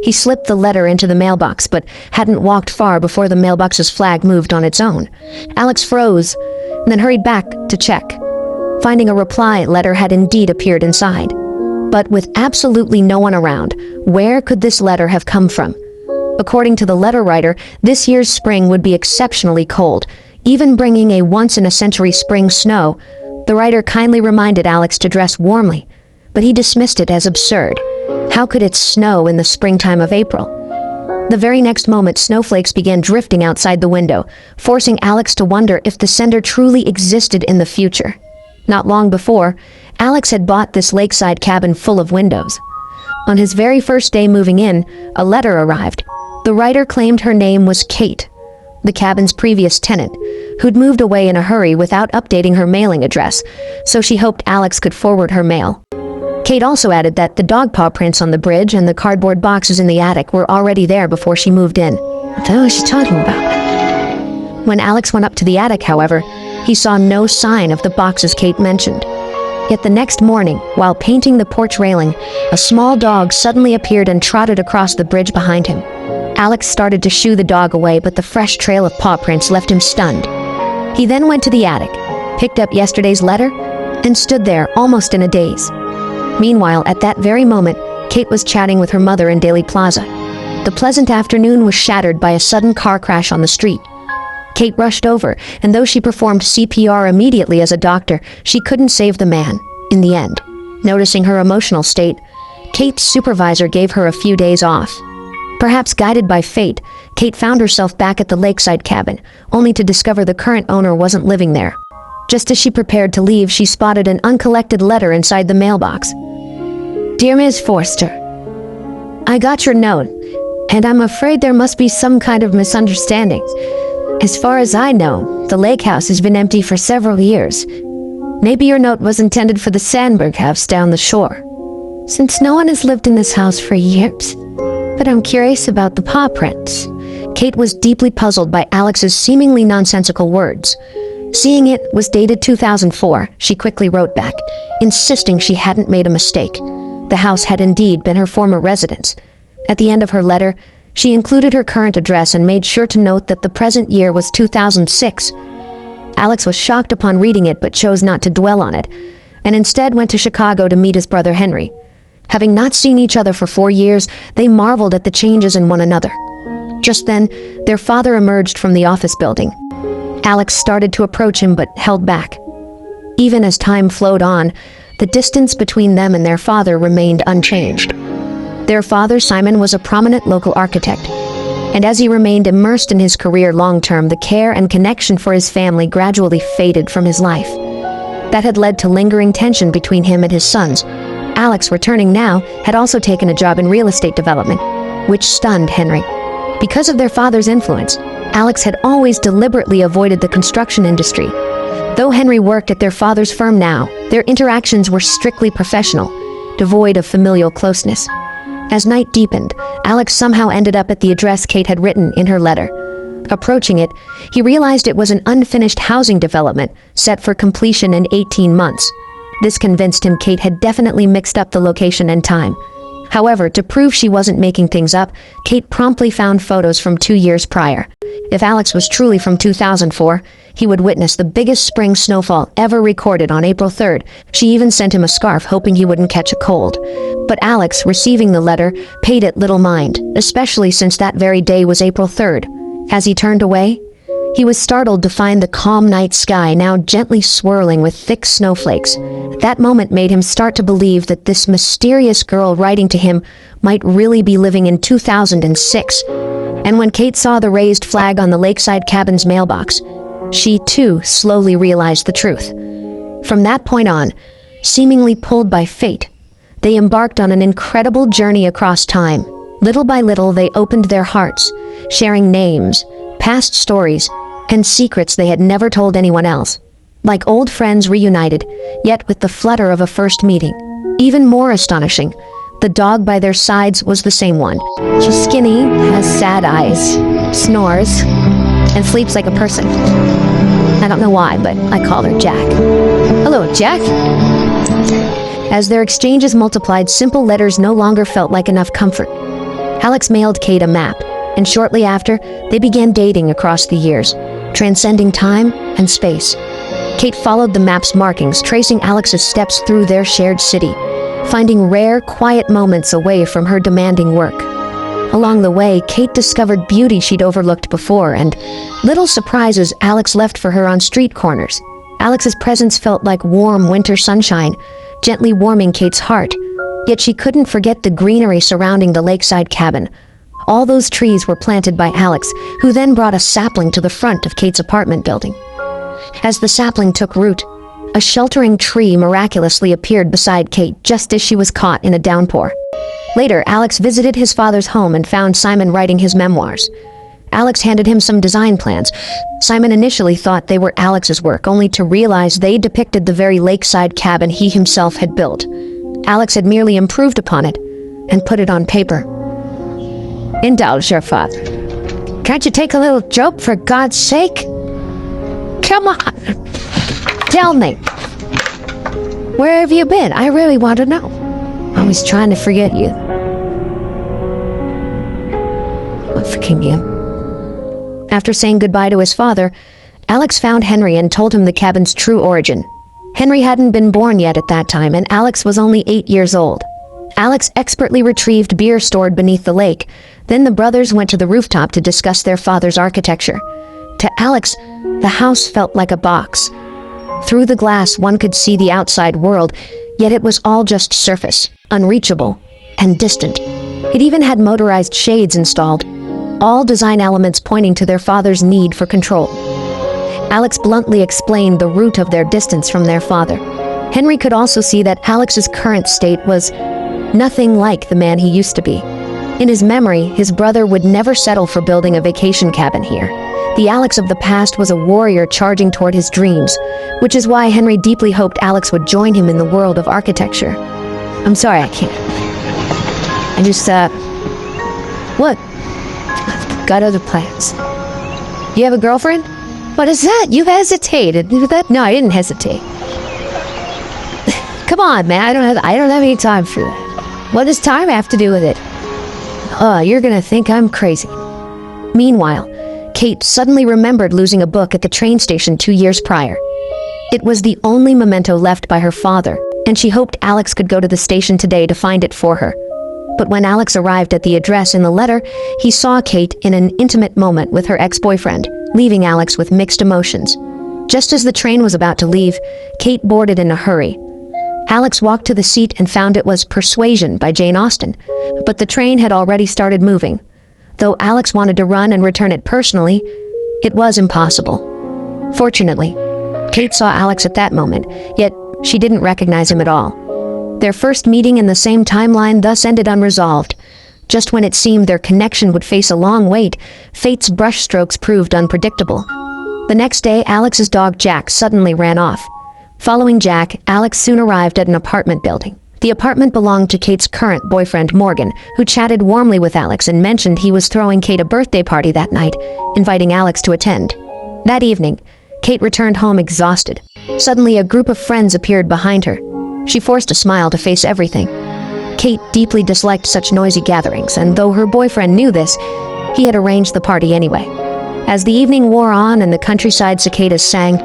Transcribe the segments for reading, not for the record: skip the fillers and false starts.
He slipped the letter into the mailbox, but hadn't walked far before the mailbox's flag moved on its own. Alex froze, then hurried back to check. Finding a reply letter had indeed appeared inside. But with absolutely no one around, where could this letter have come from? According to the letter writer, this year's spring would be exceptionally cold, even bringing a once-in-a-century spring snow. The writer kindly reminded Alex to dress warmly, but he dismissed it as absurd. How could it snow in the springtime of April? The very next moment, snowflakes began drifting outside the window, forcing Alex to wonder if the sender truly existed in the future. Not long before, Alex had bought this lakeside cabin full of windows. On his very first day moving in, a letter arrived. The writer claimed her name was Kate, the cabin's previous tenant, who'd moved away in a hurry without updating her mailing address, so she hoped Alex could forward her mail. Kate also added that the dog paw prints on the bridge and the cardboard boxes in the attic were already there before she moved in. What the hell is she talking about? When Alex went up to the attic, however, he saw no sign of the boxes Kate mentioned. Yet the next morning, while painting the porch railing, a small dog suddenly appeared and trotted across the bridge behind him. Alex started to shoo the dog away, but the fresh trail of paw prints left him stunned. He then went to the attic, picked up yesterday's letter, and stood there almost in a daze. Meanwhile, at that very moment, Kate was chatting with her mother in Daly Plaza. The pleasant afternoon was shattered by a sudden car crash on the street. Kate rushed over, and though she performed CPR immediately as a doctor, she couldn't save the man, in the end. Noticing her emotional state, Kate's supervisor gave her a few days off. Perhaps guided by fate, Kate found herself back at the lakeside cabin, only to discover the current owner wasn't living there. Just as she prepared to leave, she spotted an uncollected letter inside the mailbox. Dear Ms. Forster, I got your note, and I'm afraid there must be some kind of misunderstanding. As far as I know, the lake house has been empty for several years. Maybe your note was intended for the Sandberg house down the shore, since no one has lived in this house for years. But I'm curious about the paw prints. Kate was deeply puzzled by Alex's seemingly nonsensical words. Seeing it was dated 2004, she quickly wrote back, insisting she hadn't made a mistake. The house had indeed been her former residence. At the end of her letter, she included her current address and made sure to note that the present year was 2006. Alex was shocked upon reading it but chose not to dwell on it, and instead went to Chicago to meet his brother Henry. Having not seen each other for 4 years, they marveled at the changes in one another. Just then, their father emerged from the office building. Alex started to approach him but held back. Even as time flowed on, the distance between them and their father remained unchanged. Their father, Simon, was a prominent local architect, and as he remained immersed in his career long-term, the care and connection for his family gradually faded from his life. That had led to lingering tension between him and his sons. Alex, returning now, had also taken a job in real estate development, which stunned Henry. Because of their father's influence, Alex had always deliberately avoided the construction industry. Though Henry worked at their father's firm now, their interactions were strictly professional, devoid of familial closeness. As night deepened, Alex somehow ended up at the address Kate had written in her letter. Approaching it, he realized it was an unfinished housing development set for completion in 18 months. This convinced him Kate had definitely mixed up the location and time. However, to prove she wasn't making things up, Kate promptly found photos from 2 years prior. If Alex was truly from 2004, he would witness the biggest spring snowfall ever recorded on April 3rd. She even sent him a scarf, hoping he wouldn't catch a cold. But Alex, receiving the letter, paid it little mind, especially since that very day was April 3rd. As he turned away, he was startled to find the calm night sky now gently swirling with thick snowflakes. That moment made him start to believe that this mysterious girl writing to him might really be living in 2006. And when Kate saw the raised flag on the lakeside cabin's mailbox, she too slowly realized the truth. From that point on, seemingly pulled by fate, they embarked on an incredible journey across time. Little by little, they opened their hearts, sharing names, past stories, and secrets they had never told anyone else. Like old friends reunited, yet with the flutter of a first meeting. Even more astonishing, the dog by their sides was the same one. She's skinny, has sad eyes, snores, and sleeps like a person. I don't know why, but I call her Jack. Hello, Jack? As their exchanges multiplied, simple letters no longer felt like enough comfort. Alex mailed Kate a map, and shortly after, they began dating across the years, transcending time and space. Kate followed the map's markings, tracing Alex's steps through their shared city, finding rare, quiet moments away from her demanding work. Along the way, Kate discovered beauty she'd overlooked before and little surprises Alex left for her on street corners. Alex's presence felt like warm winter sunshine, gently warming Kate's heart. Yet she couldn't forget the greenery surrounding the lakeside cabin. All those trees were planted by Alex, who then brought a sapling to the front of Kate's apartment building. As the sapling took root, a sheltering tree miraculously appeared beside Kate just as she was caught in a downpour. Later, Alex visited his father's home and found Simon writing his memoirs. Alex handed him some design plans. Simon initially thought they were Alex's work, only to realize they depicted the very lakeside cabin he himself had built. Alex had merely improved upon it and put it on paper. "Indulge your father. Can't you take a little joke, for God's sake? Come on. Tell me. Where have you been? I really want to know. I was trying to forget you." Forgive me. After saying goodbye to his father, Alex found Henry and told him the cabin's true origin. Henry hadn't been born yet at that time, and Alex was only 8 years old. Alex expertly retrieved beer stored beneath the lake. Then the brothers went to the rooftop to discuss their father's architecture. To Alex, the house felt like a box. Through the glass, one could see the outside world, yet it was all just surface, unreachable, and distant. It even had motorized shades installed, all design elements pointing to their father's need for control. Alex bluntly explained the root of their distance from their father. Henry could also see that Alex's current state was nothing like the man he used to be. In his memory, his brother would never settle for building a vacation cabin here. The Alex of the past was a warrior charging toward his dreams, which is why Henry deeply hoped Alex would join him in the world of architecture. "I'm sorry, I can't. I just, what? I've got other plans." "You have a girlfriend?" "What is that? You hesitated. No, I didn't hesitate." "Come on, man. I don't have any time for that." "What does time have to do with it?" You're gonna think I'm crazy." Meanwhile, Kate suddenly remembered losing a book at the train station 2 years prior. It was the only memento left by her father, and she hoped Alex could go to the station today to find it for her. But when Alex arrived at the address in the letter, he saw Kate in an intimate moment with her ex-boyfriend, leaving Alex with mixed emotions. Just as the train was about to leave, Kate boarded in a hurry. Alex walked to the seat and found it was Persuasion by Jane Austen, but the train had already started moving. Though Alex wanted to run and return it personally, it was impossible. Fortunately, Kate saw Alex at that moment, yet she didn't recognize him at all. Their first meeting in the same timeline thus ended unresolved. Just when it seemed their connection would face a long wait, fate's brushstrokes proved unpredictable. The next day, Alex's dog Jack suddenly ran off. Following Jack, Alex soon arrived at an apartment building. The apartment belonged to Kate's current boyfriend, Morgan, who chatted warmly with Alex and mentioned he was throwing Kate a birthday party that night, inviting Alex to attend. That evening, Kate returned home exhausted. Suddenly, a group of friends appeared behind her. She forced a smile to face everything. Kate deeply disliked such noisy gatherings, and though her boyfriend knew this, he had arranged the party anyway. As the evening wore on and the countryside cicadas sang,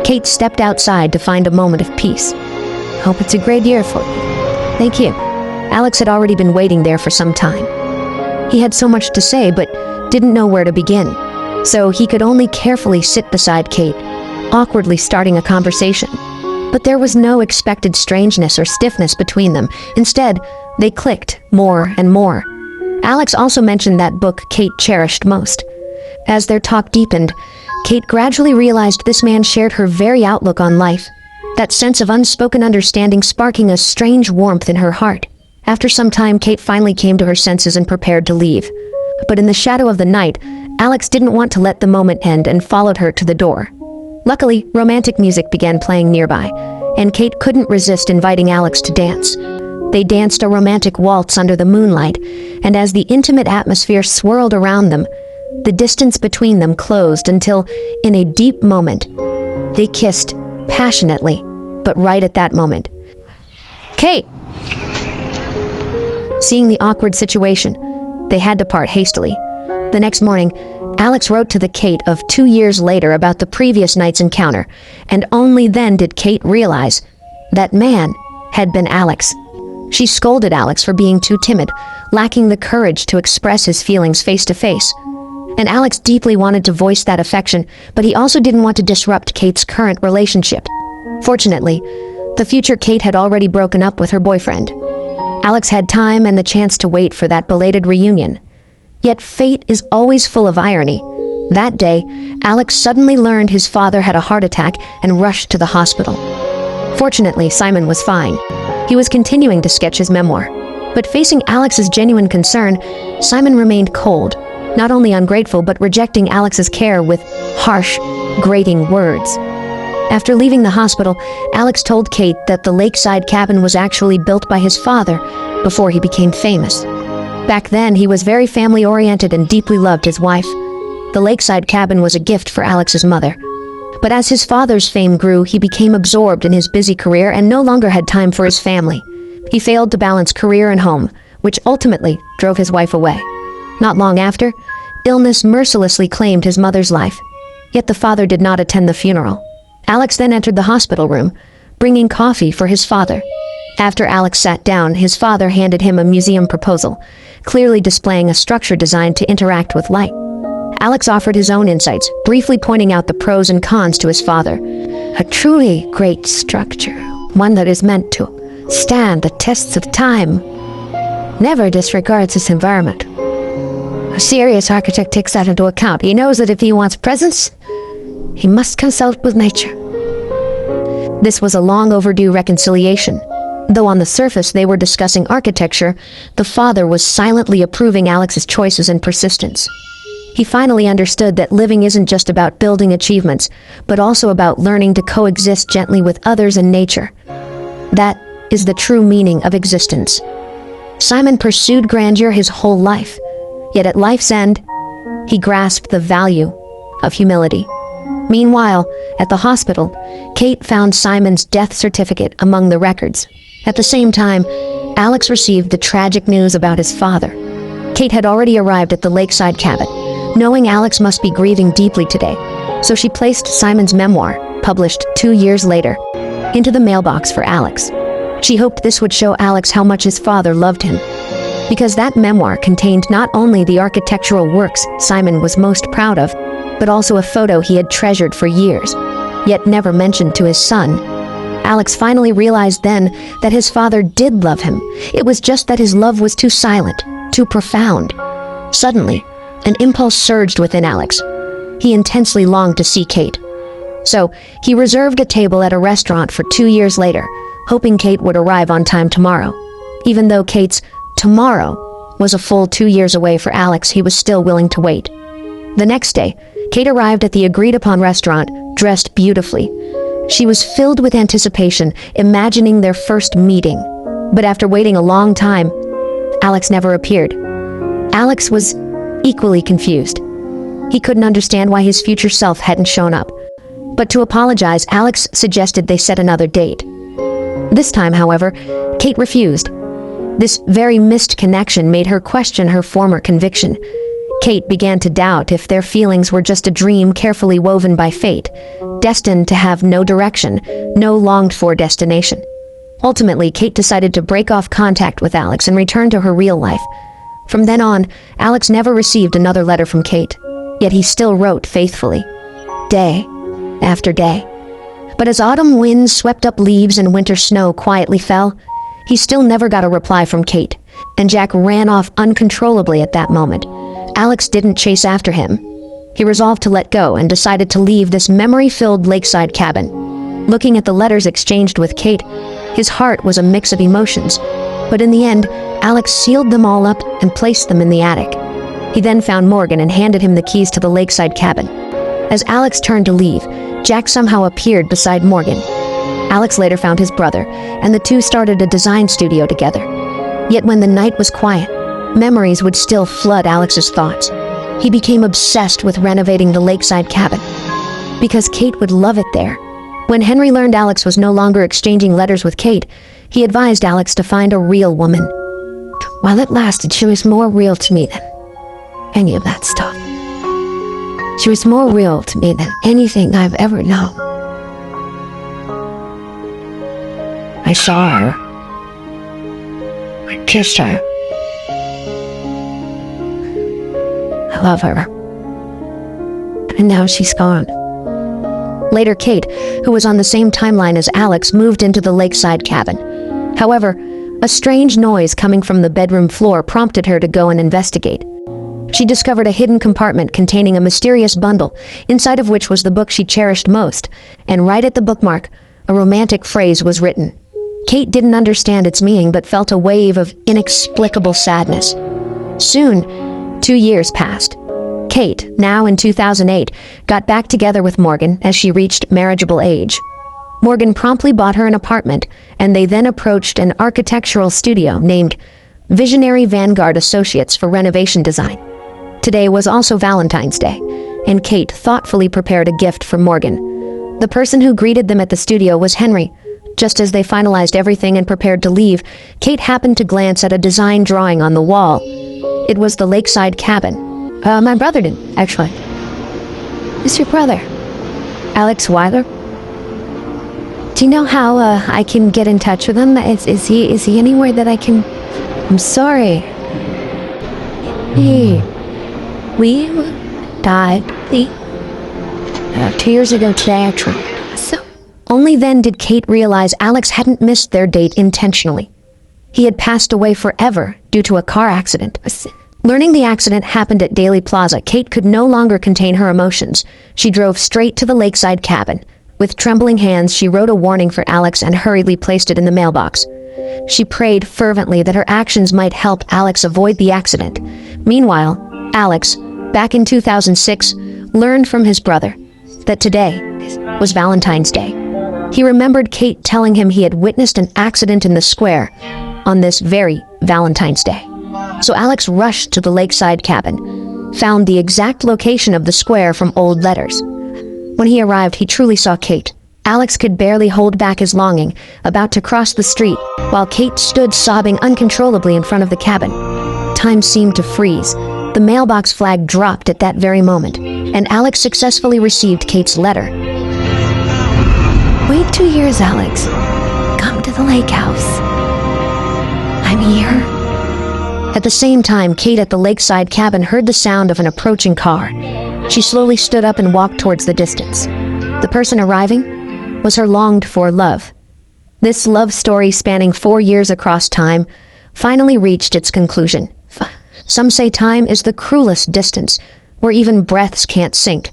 Kate stepped outside to find a moment of peace. "Hope it's a great year for you." "Thank you." Alex had already been waiting there for some time. He had so much to say, but didn't know where to begin, so he could only carefully sit beside Kate, awkwardly starting a conversation. But there was no expected strangeness or stiffness between them. Instead, they clicked more and more. Alex also mentioned that book Kate cherished most. As their talk deepened, Kate gradually realized this man shared her very outlook on life, that sense of unspoken understanding sparking a strange warmth in her heart. After some time, Kate finally came to her senses and prepared to leave. But in the shadow of the night, Alex didn't want to let the moment end and followed her to the door. Luckily, romantic music began playing nearby, and Kate couldn't resist inviting Alex to dance. They danced a romantic waltz under the moonlight, and as the intimate atmosphere swirled around them, the distance between them closed until, in a deep moment, they kissed passionately, but right at that moment. "Kate!" Seeing the awkward situation, They had to part hastily. The next morning, Alex wrote to the Kate of 2 years later about the previous night's encounter, and only then did Kate realize that man had been Alex. She scolded Alex for being too timid, lacking the courage to express his feelings face to face. And Alex deeply wanted to voice that affection, but he also didn't want to disrupt Kate's current relationship. Fortunately, the future Kate had already broken up with her boyfriend. Alex had time and the chance to wait for that belated reunion. Yet fate is always full of irony. That day, Alex suddenly learned his father had a heart attack and rushed to the hospital. Fortunately, Simon was fine. He was continuing to sketch his memoir. But facing Alex's genuine concern, Simon remained cold, not only ungrateful but rejecting Alex's care with harsh, grating words. After leaving the hospital, Alex told Kate that the lakeside cabin was actually built by his father before he became famous. Back then, he was very family-oriented and deeply loved his wife. The lakeside cabin was a gift for Alex's mother. But as his father's fame grew, he became absorbed in his busy career and no longer had time for his family. He failed to balance career and home, which ultimately drove his wife away. Not long after, illness mercilessly claimed his mother's life. Yet the father did not attend the funeral. Alex then entered the hospital room, bringing coffee for his father. After Alex sat down, his father handed him a museum proposal, clearly displaying a structure designed to interact with light. Alex offered his own insights, briefly pointing out the pros and cons to his father. A truly great structure, one that is meant to stand the tests of time, never disregards its environment. A serious architect takes that into account. He knows that if he wants presence, he must consult with nature. This was a long overdue reconciliation. Though on the surface they were discussing architecture, the father was silently approving Alex's choices and persistence. He finally understood that living isn't just about building achievements, but also about learning to coexist gently with others and nature. That is the true meaning of existence. Simon pursued grandeur his whole life, yet at life's end, he grasped the value of humility. Meanwhile, at the hospital, Kate found Simon's death certificate among the records. At the same time, Alex received the tragic news about his father. Kate had already arrived at the lakeside cabin, knowing Alex must be grieving deeply today, so she placed Simon's memoir, published 2 years later, into the mailbox for Alex. She hoped this would show Alex how much his father loved him, because that memoir contained not only the architectural works Simon was most proud of, but also a photo he had treasured for years, yet never mentioned to his son. Alex finally realized then that his father did love him. It was just that his love was too silent, too profound. Suddenly, an impulse surged within Alex. He intensely longed to see Kate. So, he reserved a table at a restaurant for 2 years later, hoping Kate would arrive on time tomorrow. Even though Kate's tomorrow was a full 2 years away for Alex, he was still willing to wait. The next day, Kate arrived at the agreed-upon restaurant, dressed beautifully. She was filled with anticipation, imagining their first meeting. But after waiting a long time, Alex never appeared. Alex was equally confused. He couldn't understand why his future self hadn't shown up. But to apologize, Alex suggested they set another date. This time, however, Kate refused. This very missed connection made her question her former conviction. Kate began to doubt if their feelings were just a dream carefully woven by fate, destined to have no direction, no longed-for destination. Ultimately, Kate decided to break off contact with Alex and return to her real life. From then on, Alex never received another letter from Kate, yet he still wrote faithfully, day after day. But as autumn winds swept up leaves and winter snow quietly fell, he still never got a reply from Kate, and Jack ran off uncontrollably at that moment. Alex didn't chase after him. He resolved to let go and decided to leave this memory-filled lakeside cabin. Looking at the letters exchanged with Kate, his heart was a mix of emotions. But in the end, Alex sealed them all up and placed them in the attic. He then found Morgan and handed him the keys to the lakeside cabin. As Alex turned to leave, Jack somehow appeared beside Morgan. Alex later found his brother, and the two started a design studio together. Yet when the night was quiet, memories would still flood Alex's thoughts. He became obsessed with renovating the lakeside cabin, because Kate would love it there. When Henry learned Alex was no longer exchanging letters with Kate, he advised Alex to find a real woman. While it lasted, she was more real to me than any of that stuff. She was more real to me than anything I've ever known. I saw her. I kissed her. I love her. And now she's gone. Later, Kate, who was on the same timeline as Alex, moved into the lakeside cabin. However, a strange noise coming from the bedroom floor prompted her to go and investigate. She discovered a hidden compartment containing a mysterious bundle, inside of which was the book she cherished most, and right at the bookmark, a romantic phrase was written. Kate didn't understand its meaning but felt a wave of inexplicable sadness. Soon, 2 years passed. Kate, now in 2008, got back together with Morgan as she reached marriageable age. Morgan promptly bought her an apartment, and they then approached an architectural studio named Visionary Vanguard Associates for renovation design. Today was also Valentine's Day, and Kate thoughtfully prepared a gift for Morgan. The person who greeted them at the studio was Henry. Just as they finalized everything and prepared to leave, Kate happened to glance at a design drawing on the wall. It was the lakeside cabin. My brother did, actually. Who's your brother? Alex Weiler? Do you know how I can get in touch with him? Is he anywhere that I can... I'm sorry. We died 2 years ago today, actually. So only then did Kate realize Alex hadn't missed their date intentionally. He had passed away forever due to a car accident. Learning the accident happened at Daly Plaza, Kate could no longer contain her emotions. She drove straight to the lakeside cabin. With trembling hands, she wrote a warning for Alex and hurriedly placed it in the mailbox. She prayed fervently that her actions might help Alex avoid the accident. Meanwhile, Alex, back in 2006, learned from his brother that today was Valentine's Day. He remembered Kate telling him he had witnessed an accident in the square on this very Valentine's Day. So Alex rushed to the lakeside cabin, found the exact location of the square from old letters. When he arrived, he truly saw Kate. Alex could barely hold back his longing, about to cross the street, while Kate stood sobbing uncontrollably in front of the cabin. Time seemed to freeze. The mailbox flag dropped at that very moment, and Alex successfully received Kate's letter. Wait 2 years, Alex. Come to the lake house. I'm here. At the same time, Kate at the lakeside cabin heard the sound of an approaching car. She slowly stood up and walked towards the distance. The person arriving was her longed-for love. This love story, spanning 4 years across time, finally reached its conclusion. Some say time is the cruelest distance, where even breaths can't sink.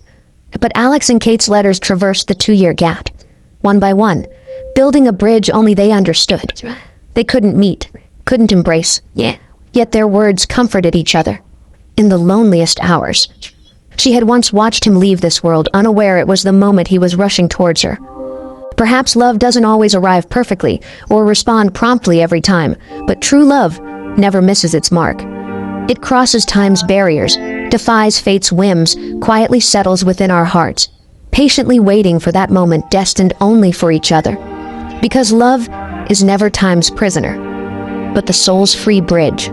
But Alex and Kate's letters traversed the 2-year gap, one by one, building a bridge only they understood. They couldn't meet, couldn't embrace, yet their words comforted each other. In the loneliest hours, she had once watched him leave this world, unaware it was the moment he was rushing towards her. Perhaps love doesn't always arrive perfectly or respond promptly every time, but true love never misses its mark. It crosses time's barriers, defies fate's whims, quietly settles within our hearts, patiently waiting for that moment destined only for each other. Because love is never time's prisoner, but the soul's free bridge.